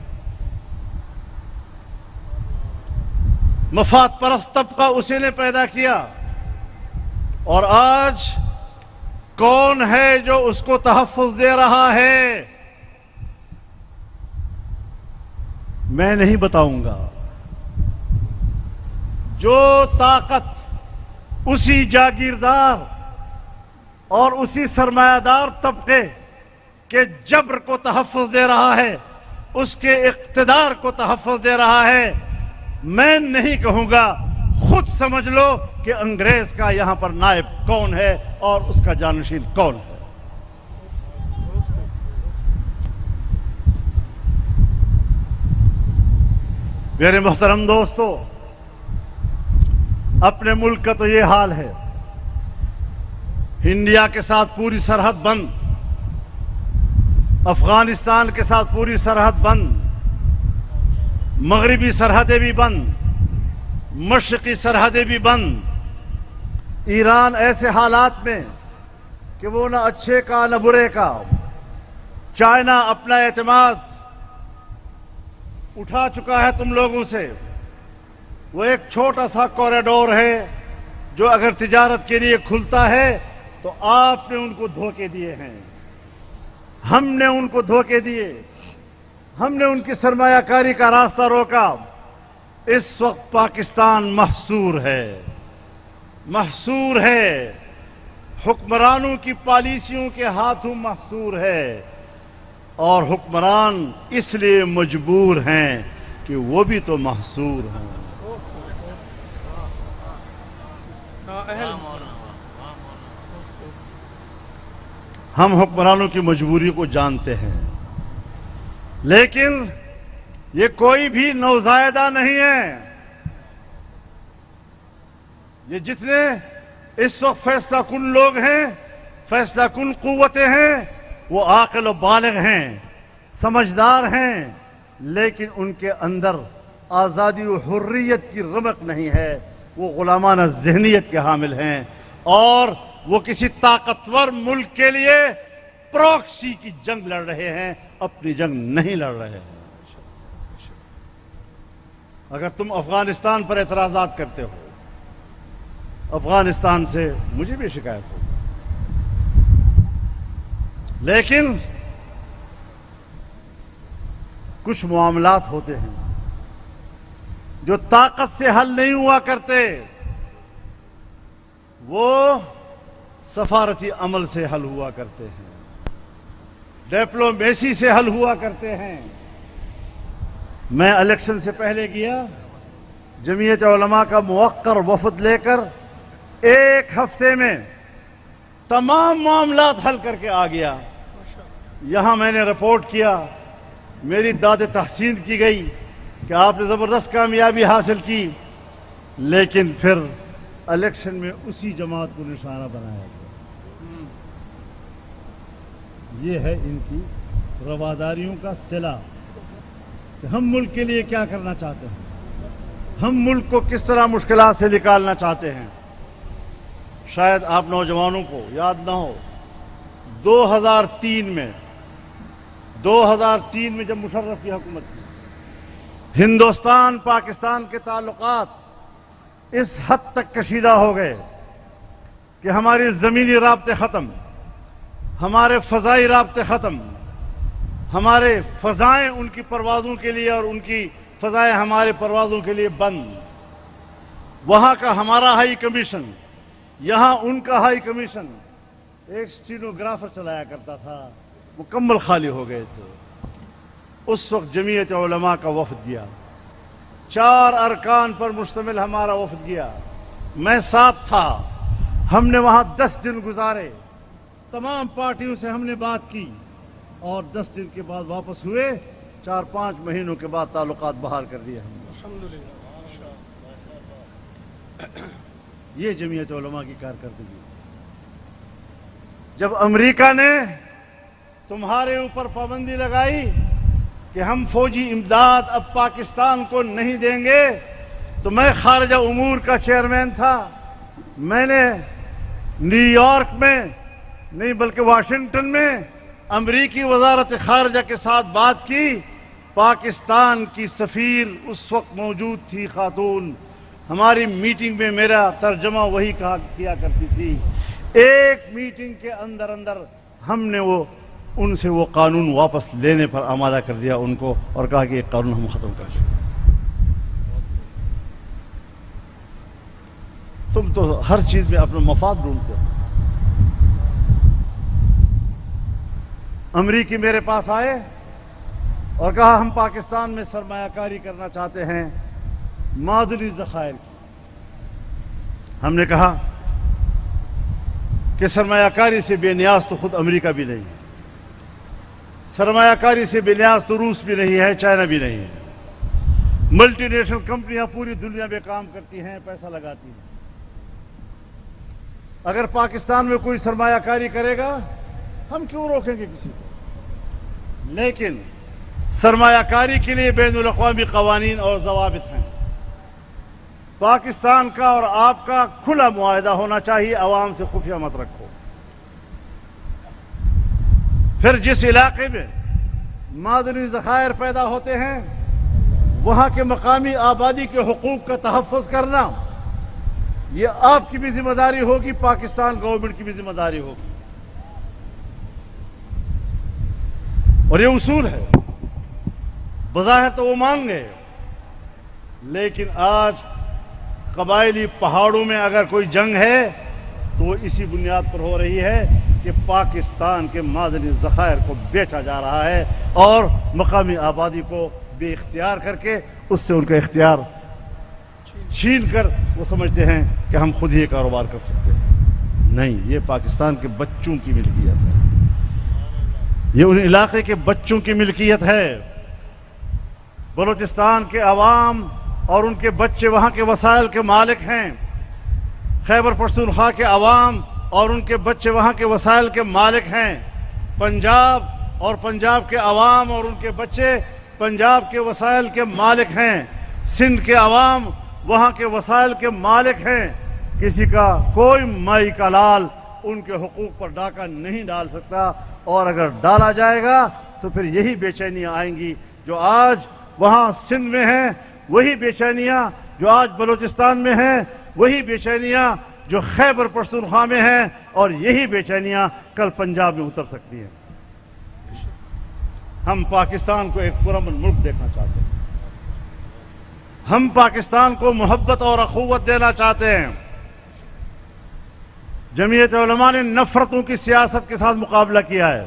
مفاد پرست طبقہ اسے نے پیدا کیا, اور آج کون ہے جو اس کو تحفظ دے رہا ہے؟ میں نہیں بتاؤں گا. جو طاقت اسی جاگیردار اور اسی سرمایہ دار طبقے کے جبر کو تحفظ دے رہا ہے, اس کے اقتدار کو تحفظ دے رہا ہے, میں نہیں کہوں گا, خود سمجھ لو کہ انگریز کا یہاں پر نائب کون ہے اور اس کا جانشین کون ہے. میرے محترم دوستو, اپنے ملک کا تو یہ حال ہے, انڈیا کے ساتھ پوری سرحد بند, افغانستان کے ساتھ پوری سرحد بند, مغربی سرحدیں بھی بند, مشرقی سرحدیں بھی بند. ایران ایسے حالات میں کہ وہ نہ اچھے کا نہ برے کا. چائنا اپنا اعتماد اٹھا چکا ہے تم لوگوں سے. وہ ایک چھوٹا سا کوریڈور ہے جو اگر تجارت کے لیے کھلتا ہے تو آپ نے ان کو دھوکے دیے ہیں, ہم نے ان کو دھوکے دیے, ہم نے ان کی سرمایہ کاری کا راستہ روکا. اس وقت پاکستان محصور ہے, محصور ہے, حکمرانوں کی پالیسیوں کے ہاتھوں محصور ہے, اور حکمران اس لیے مجبور ہیں کہ وہ بھی تو محصور ہیں. ہم حکمرانوں کی مجبوری کو جانتے ہیں, لیکن یہ کوئی بھی نوزائیدہ نہیں ہے. یہ جتنے اس وقت فیصلہ کن لوگ ہیں, فیصلہ کن قوتیں ہیں, وہ عاقل و بالغ ہیں, سمجھدار ہیں, لیکن ان کے اندر آزادی و حریت کی رمق نہیں ہے. وہ غلامانہ ذہنیت کے حامل ہیں, اور وہ کسی طاقتور ملک کے لیے پروکسی کی جنگ لڑ رہے ہیں, اپنی جنگ نہیں لڑ رہے ہیں. اگر تم افغانستان پر اعتراضات کرتے ہو, افغانستان سے مجھے بھی شکایت ہو, لیکن کچھ معاملات ہوتے ہیں جو طاقت سے حل نہیں ہوا کرتے, وہ سفارتی عمل سے حل ہوا کرتے ہیں، ڈپلومیسی سے حل ہوا کرتے ہیں۔ میں الیکشن سے پہلے گیا، جمعیت علماء کا موقر وفد لے کر 1 ہفتے میں تمام معاملات حل کر کے آ گیا۔ یہاں میں نے رپورٹ کیا، میری داد تحسین کی گئی کہ آپ نے زبردست کامیابی حاصل کی، لیکن پھر الیکشن میں اسی جماعت کو نشانہ بنایا گیا۔ یہ ہے ان کی رواداریوں کا صلہ کہ ہم ملک کے لیے کیا کرنا چاہتے ہیں، ہم ملک کو کس طرح مشکلات سے نکالنا چاہتے ہیں۔ شاید آپ نوجوانوں کو یاد نہ ہو، 2003 میں جب مشرف کی حکومت تھی، ہندوستان پاکستان کے تعلقات اس حد تک کشیدہ ہو گئے کہ ہماری زمینی رابطے ختم، ہمارے فضائی رابطے ختم، ہمارے فضائیں ان کی پروازوں کے لیے اور ان کی فضائیں ہمارے پروازوں کے لیے بند۔ وہاں کا ہمارا ہائی کمیشن، یہاں ان کا ہائی کمیشن، ایک سٹینوگرافر چلایا کرتا تھا، مکمل خالی ہو گئے تھے۔ اس وقت جمعیت علماء کا وفد گیا، 4 ارکان پر مشتمل ہمارا وفد گیا، میں ساتھ تھا۔ ہم نے وہاں 10 دن گزارے، تمام پارٹیوں سے ہم نے بات کی، اور 10 دن کے بعد واپس ہوئے۔ 4-5 مہینوں کے بعد تعلقات بحال کر دیے ہم نے۔ یہ جمعیت علماء کی کارکردگی۔ جب امریکہ نے تمہارے اوپر پابندی لگائی کہ ہم فوجی امداد اب پاکستان کو نہیں دیں گے، تو میں خارجہ امور کا چیئرمین تھا، میں نے نیو یارک میں نہیں بلکہ واشنگٹن میں امریکی وزارت خارجہ کے ساتھ بات کی۔ پاکستان کی سفیر اس وقت موجود تھی، خاتون، ہماری میٹنگ میں میرا ترجمہ وہی کیا کرتی تھی۔ ایک میٹنگ کے اندر ہم نے ان سے وہ قانون واپس لینے پر آمادہ کر دیا ان کو، اور کہا کہ یہ قانون ہم ختم کر دیں۔ تم تو ہر چیز میں اپنا مفاد ڈھونڈتے ہو۔ امریکی میرے پاس آئے اور کہا ہم پاکستان میں سرمایہ کاری کرنا چاہتے ہیں، معدنی ذخائر کی۔ ہم نے کہا کہ سرمایہ کاری سے بے نیاز تو خود امریکہ بھی نہیں ہے، سرمایہ کاری سے بے نیاز تو روس بھی نہیں ہے، چائنا بھی نہیں ہے۔ ملٹی نیشنل کمپنیاں پوری دنیا میں کام کرتی ہیں، پیسہ لگاتی ہیں۔ اگر پاکستان میں کوئی سرمایہ کاری کرے گا، ہم کیوں روکیں گے کسی کو؟ لیکن سرمایہ کاری کے لیے بین الاقوامی قوانین اور ضوابط ہیں۔ پاکستان کا اور آپ کا کھلا معاہدہ ہونا چاہیے، عوام سے خفیہ مت رکھو۔ پھر جس علاقے میں معدنی ذخائر پیدا ہوتے ہیں، وہاں کے مقامی آبادی کے حقوق کا تحفظ کرنا، یہ آپ کی بھی ذمہ داری ہوگی، پاکستان گورنمنٹ کی بھی ذمہ داری ہوگی، اور یہ اصول ہے۔ بظاہر تو وہ مان گئے، لیکن آج قبائلی پہاڑوں میں اگر کوئی جنگ ہے تو وہ اسی بنیاد پر ہو رہی ہے کہ پاکستان کے معدنی ذخائر کو بیچا جا رہا ہے، اور مقامی آبادی کو بے اختیار کر کے اس سے ان کا اختیار چھین کر وہ سمجھتے ہیں کہ ہم خود ہی کاروبار کر سکتے ہیں۔ نہیں، یہ پاکستان کے بچوں کی ملکیت ہے، یہ ان علاقے کے بچوں کی ملکیت ہے۔ بلوچستان کے عوام اور ان کے بچے وہاں کے وسائل کے مالک ہیں، خیبر پختونخوا کے عوام اور ان کے بچے وہاں کے وسائل کے مالک ہیں، پنجاب اور پنجاب کے عوام اور ان کے بچے پنجاب کے وسائل کے مالک ہیں، سندھ کے عوام وہاں کے وسائل کے مالک ہیں۔ کسی کا کوئی مائی کا لال ان کے حقوق پر ڈاکہ نہیں ڈال سکتا، اور اگر ڈالا جائے گا تو پھر یہی بے چینیاں آئیں گی جو آج وہاں سندھ میں ہیں، وہی بے چینیاں جو آج بلوچستان میں ہیں، وہی بے چینیاں جو خیبر پختونخوا میں ہیں، اور یہی بے چینیاں کل پنجاب میں اتر سکتی ہیں۔ ہم پاکستان کو ایک پرامن ملک دیکھنا چاہتے ہیں، ہم پاکستان کو محبت اور اخوت دینا چاہتے ہیں۔ جمعیت علماء نے نفرتوں کی سیاست کے ساتھ مقابلہ کیا ہے،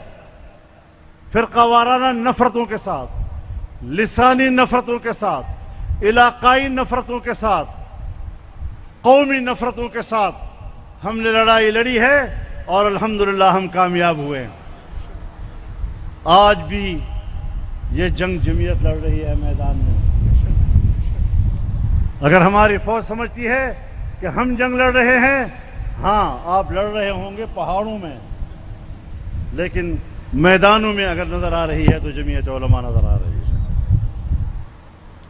فرقہ وارانہ نفرتوں کے ساتھ، لسانی نفرتوں کے ساتھ، علاقائی نفرتوں کے ساتھ، قومی نفرتوں کے ساتھ ہم نے لڑائی لڑی ہے اور الحمدللہ ہم کامیاب ہوئے ہیں۔ آج بھی یہ جنگ جمعیت لڑ رہی ہے میدان میں۔ اگر ہماری فوج سمجھتی ہے کہ ہم جنگ لڑ رہے ہیں، ہاں آپ لڑ رہے ہوں گے پہاڑوں میں، لیکن میدانوں میں اگر نظر آ رہی ہے تو جمعیت علماء نظر آ رہی ہے،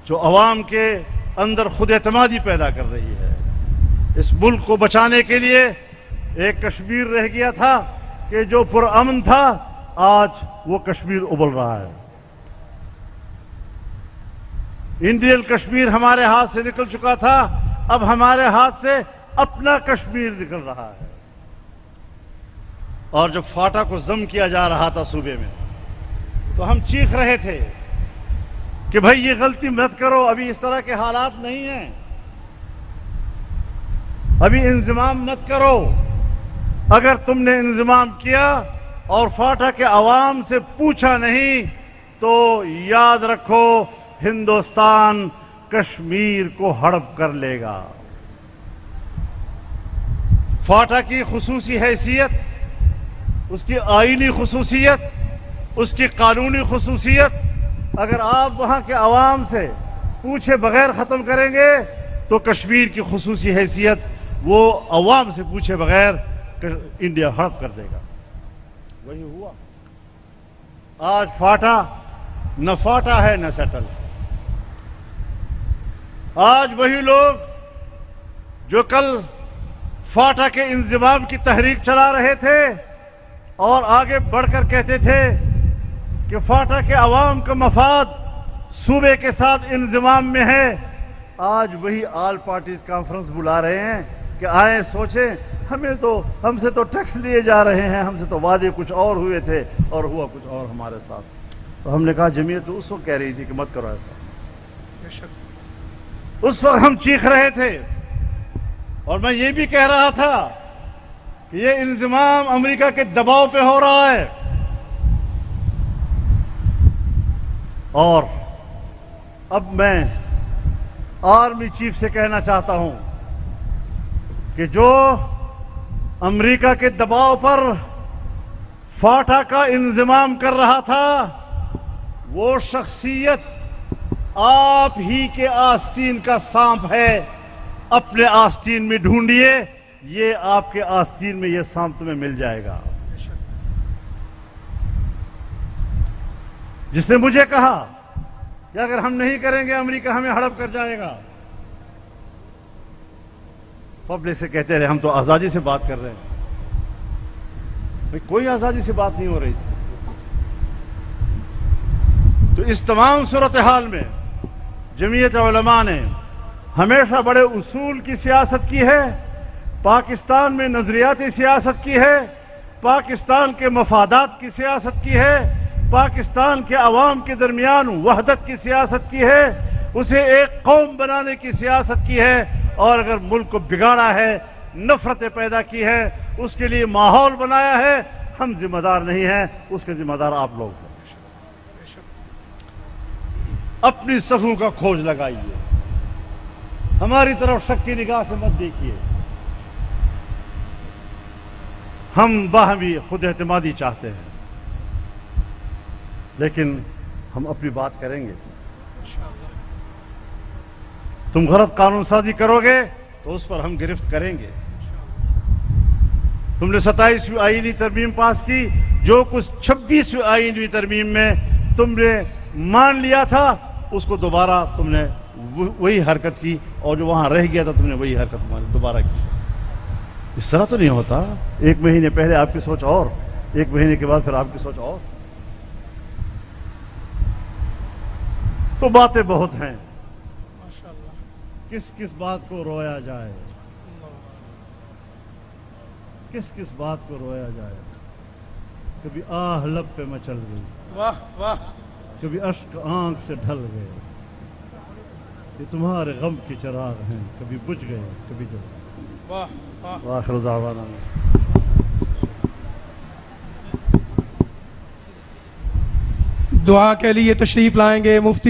جو عوام کے اندر خود اعتمادی پیدا کر رہی ہے۔ اس ملک کو بچانے کے لیے ایک کشمیر رہ گیا تھا کہ جو پرامن تھا، آج وہ کشمیر ابل رہا ہے۔ انڈین کشمیر ہمارے ہاتھ سے نکل چکا تھا، اب ہمارے ہاتھ سے اپنا کشمیر نکل رہا ہے۔ اور جب فاٹا کو ضم کیا جا رہا تھا صوبے میں، تو ہم چیخ رہے تھے کہ بھائی یہ غلطی مت کرو، ابھی اس طرح کے حالات نہیں ہیں، ابھی انضمام مت کرو۔ اگر تم نے انضمام کیا اور فاٹا کے عوام سے پوچھا نہیں تو یاد رکھو ہندوستان کشمیر کو ہڑپ کر لے گا۔ فاٹا کی خصوصی حیثیت، اس کی آئینی خصوصیت، اس کی قانونی خصوصیت اگر آپ وہاں کے عوام سے پوچھے بغیر ختم کریں گے تو کشمیر کی خصوصی حیثیت وہ عوام سے پوچھے بغیر انڈیا ہڑپ کر دے گا۔ وہی ہوا۔ آج فاٹا نہ فاٹا ہے نہ سیٹل۔ آج وہی لوگ جو کل فاٹا کے انضمام کی تحریک چلا رہے تھے اور آگے بڑھ کر کہتے تھے کہ فاٹا کے عوام کا مفاد صوبے کے ساتھ انضمام میں ہے، آج وہی آل پارٹیز کانفرنس بلا رہے ہیں کہ آئیں سوچیں، ہم سے تو ٹیکس لیے جا رہے ہیں، ہم سے تو وعدے کچھ اور ہوئے تھے اور ہوا کچھ اور ہمارے ساتھ۔ تو ہم نے کہا جمعیت تو اس وقت کہہ رہی تھی کہ مت کرو ایسا، اس وقت ہم چیخ رہے تھے، اور میں یہ بھی کہہ رہا تھا کہ یہ انضمام امریکہ کے دباؤ پہ ہو رہا ہے۔ اور اب میں آرمی چیف سے کہنا چاہتا ہوں کہ جو امریکہ کے دباؤ پر فاٹا کا انضمام کر رہا تھا، وہ شخصیت آپ ہی کے آستین کا سانپ ہے، اپنے آستین میں ڈھونڈیے، یہ آپ کے آستین میں یہ سانپ تمہیں مل جائے گا۔ جس نے مجھے کہا کہ اگر ہم نہیں کریں گے امریکہ ہمیں ہڑپ کر جائے گا، پبلک سے کہتے رہے ہم تو آزادی سے بات کر رہے ہیں۔ بھئی کوئی آزادی سے بات نہیں ہو رہی تھی۔ تو اس تمام صورتحال میں جمعیت علماء نے ہمیشہ بڑے اصول کی سیاست کی ہے، پاکستان میں نظریاتی سیاست کی ہے، پاکستان کے مفادات کی سیاست کی ہے، پاکستان کے عوام کے درمیان وحدت کی سیاست کی ہے، اسے ایک قوم بنانے کی سیاست کی ہے، اور اگر ملک کو بگاڑا ہے، نفرتیں پیدا کی ہے، اس کے لیے ماحول بنایا ہے، ہم ذمہ دار نہیں ہیں، اس کے ذمہ دار آپ لوگ ہیں۔ اپنی صفوں کا کھوج لگائیے، ہماری طرف شک کی نگاہ سے مت دیکھیے۔ ہم باہمی خود اعتمادی چاہتے ہیں، لیکن ہم اپنی بات کریں گے۔ تم غلط قانون سازی کرو گے تو اس پر ہم گرفت کریں گے۔ تم نے 27ویں آئینی ترمیم پاس کی، جو کچھ 26ویں آئینی ترمیم میں تم نے مان لیا تھا، اس کو دوبارہ تم نے وہی حرکت کی، اور جو وہاں رہ گیا تھا تم نے وہی حرکت دوبارہ کی۔ اس طرح تو نہیں ہوتا، ایک مہینے پہلے آپ کی سوچ اور، ایک مہینے کے بعد پھر آپ کی سوچ اور۔ تو باتیں بہت ہیں، کس کس بات کو رویا جائے، کس کس بات کو رویا جائے۔ کبھی آہ لب پہ مچل گئی، واہ واہ، کبھی اشک آنکھ سے ڈھل گئے، یہ تمہارے غم کے چراغ ہیں، کبھی بجھ گئے کبھی جل گئے۔ واہ واہ۔ وآخر دعوانا دعا کے لیے تشریف لائیں گے مفتی